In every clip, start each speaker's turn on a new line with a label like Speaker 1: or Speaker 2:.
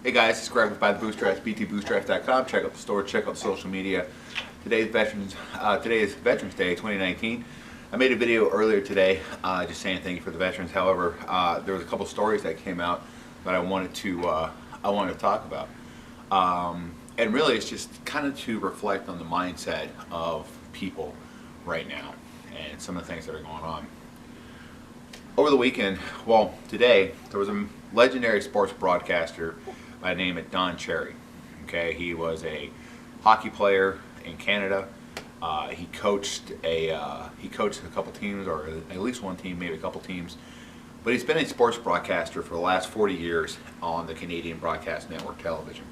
Speaker 1: Hey guys, it's Greg with By the Bootstraps, btbootstraps.com. Check out the store, check out social media. Today is Veterans Day 2019. I made a video earlier today just saying thank you for the veterans. However, there was a couple stories that came out that I wanted to talk about. And really it's just kind of to reflect on the mindset of people right now and some of the things that are going on. Over the weekend, well, today, there was a legendary sports broadcaster by the name of Don Cherry. Okay, he was a hockey player in Canada. He coached a couple teams, or at least one team, maybe a couple teams. But he's been a sports broadcaster for the last 40 years on the Canadian Broadcast Network television.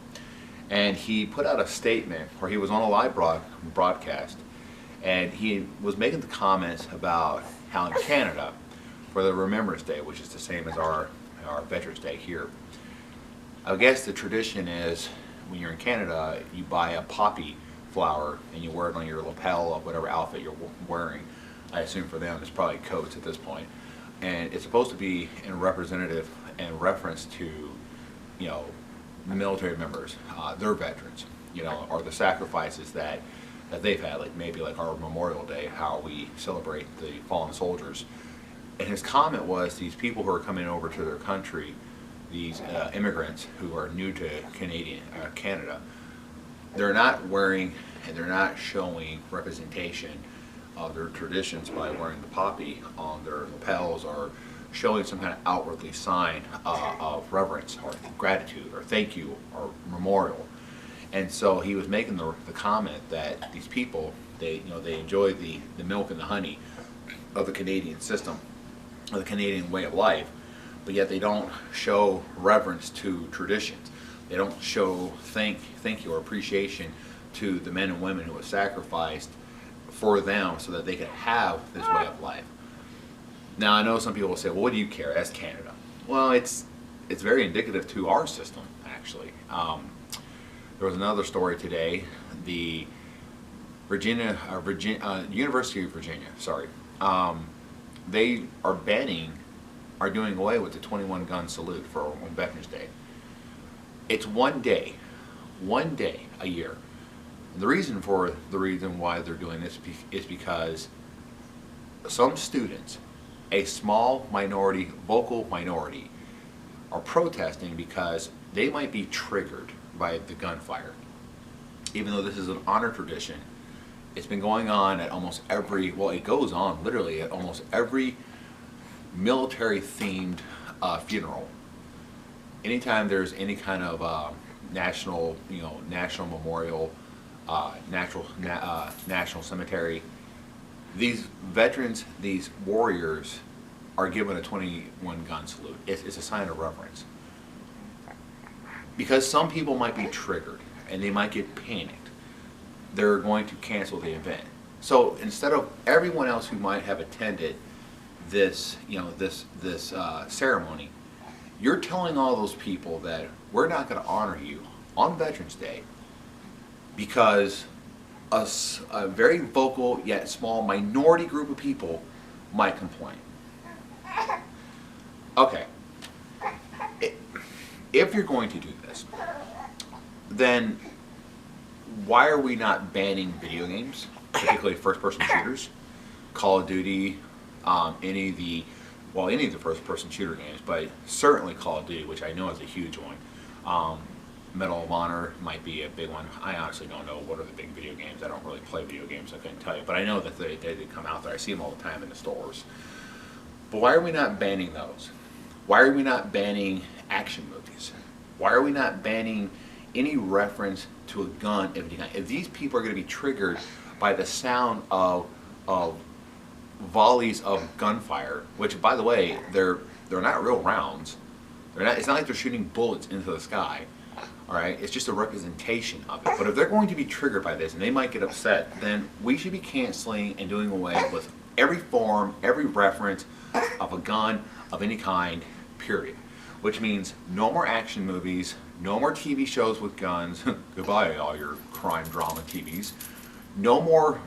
Speaker 1: And he put out a statement where he was on a live broadcast, and he was making the comments about how in Canada, for the Remembrance Day, which is the same as our Veterans Day here, I guess the tradition is when you're in Canada, you buy a poppy flower and you wear it on your lapel of whatever outfit you're wearing. I assume for them it's probably coats at this point. And it's supposed to be in representative and reference to, you know, the military members, their veterans, you know, or the sacrifices that they've had, like maybe like our Memorial Day, how we celebrate the fallen soldiers. And his comment was, these people who are coming over to their country, these immigrants who are new to Canada, they're not wearing and they're not showing representation of their traditions by wearing the poppy on their lapels or showing some kind of outwardly sign of reverence or gratitude or thank you or memorial. And so he was making the comment that these people, they enjoy the milk and the honey of the Canadian system, of the Canadian way of life, but yet they don't show reverence to traditions. They don't show thank you or appreciation to the men and women who have sacrificed for them so that they could have this way of life. Now I know some people will say, well, what do you care? That's Canada. Well, it's very indicative to our system, actually. There was another story today. The University of Virginia, sorry, they are doing away with the 21 gun salute for Veterans Day. It's one day a year. And the reason why they're doing this is because some students, a small minority, vocal minority, are protesting because they might be triggered by the gunfire. Even though this is an honor tradition, it's been going on at almost every, well, it goes on literally at almost every military-themed funeral. Anytime there's any kind of national memorial, national cemetery, these veterans, these warriors, are given a 21 gun salute. It's a sign of reverence. Because some people might be triggered and they might get panicked, they're going to cancel the event. So instead of everyone else who might have attended this, this ceremony, you're telling all those people that we're not going to honor you on Veterans Day because a very vocal yet small minority group of people might complain. Okay, if you're going to do this, then why are we not banning video games, particularly first-person shooters, Call of Duty, any of the first-person shooter games, but certainly Call of Duty, which I know is a huge one. Medal of Honor might be a big one. I honestly don't know what are the big video games. I don't really play video games, I couldn't tell you, but I know that they come out there. I see them all the time in the stores. But why are we not banning those? Why are we not banning action movies? Why are we not banning any reference to a gun of any kind? If these people are going to be triggered by the sound of volleys of gunfire, which, by the way, they're not real rounds. It's not like they're shooting bullets into the sky. All right, it's just a representation of it. But if they're going to be triggered by this and they might get upset, then we should be canceling and doing away with every form, every reference of a gun of any kind, period. Which means no more action movies, no more TV shows with guns. Goodbye, all your crime drama TVs. No more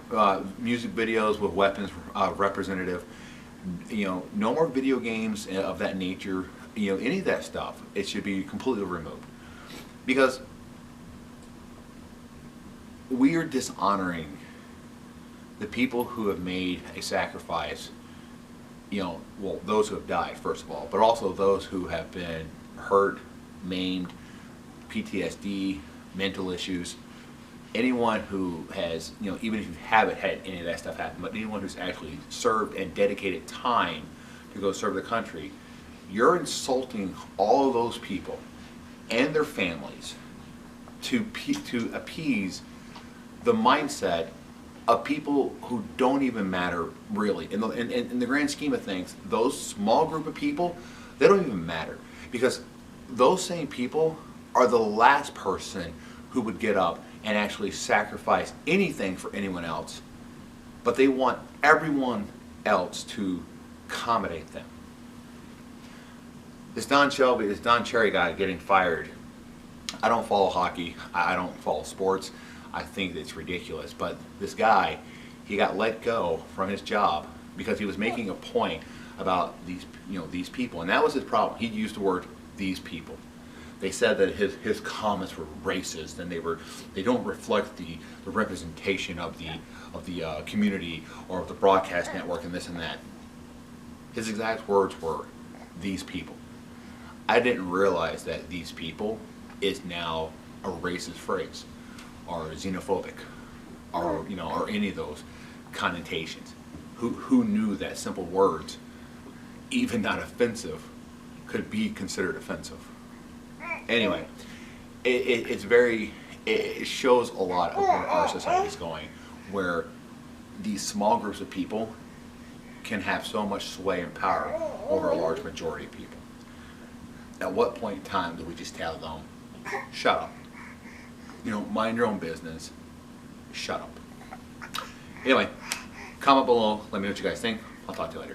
Speaker 1: music videos with weapons representative. No more video games of that nature. Any of that stuff. It should be completely removed. Because we are dishonoring the people who have made a sacrifice, well, those who have died, first of all, but also those who have been hurt, maimed, PTSD, mental issues. Anyone who has, even if you haven't had any of that stuff happen, but anyone who's actually served and dedicated time to go serve the country, you're insulting all of those people and their families to appease the mindset of people who don't even matter really. In the grand scheme of things, those small group of people, they don't even matter, because those same people are the last person who would get up and actually sacrifice anything for anyone else, but they want everyone else to accommodate them. This Don Cherry guy getting fired, I don't follow hockey, I don't follow sports, I think it's ridiculous, but this guy, he got let go from his job because he was making a point about these people, and that was his problem. He used the word "these people." They said that his comments were racist, and they don't reflect the representation of the community or of the broadcast network and this and that. His exact words were "these people." I didn't realize that "these people" is now a racist phrase, or xenophobic, or or any of those connotations. Who knew that simple words, even not offensive, could be considered offensive? Anyway, it shows a lot of where our society is going, where these small groups of people can have so much sway and power over a large majority of people. At what point in time do we just tell them, shut up? Mind your own business, shut up. Anyway, comment below, let me know what you guys think. I'll talk to you later.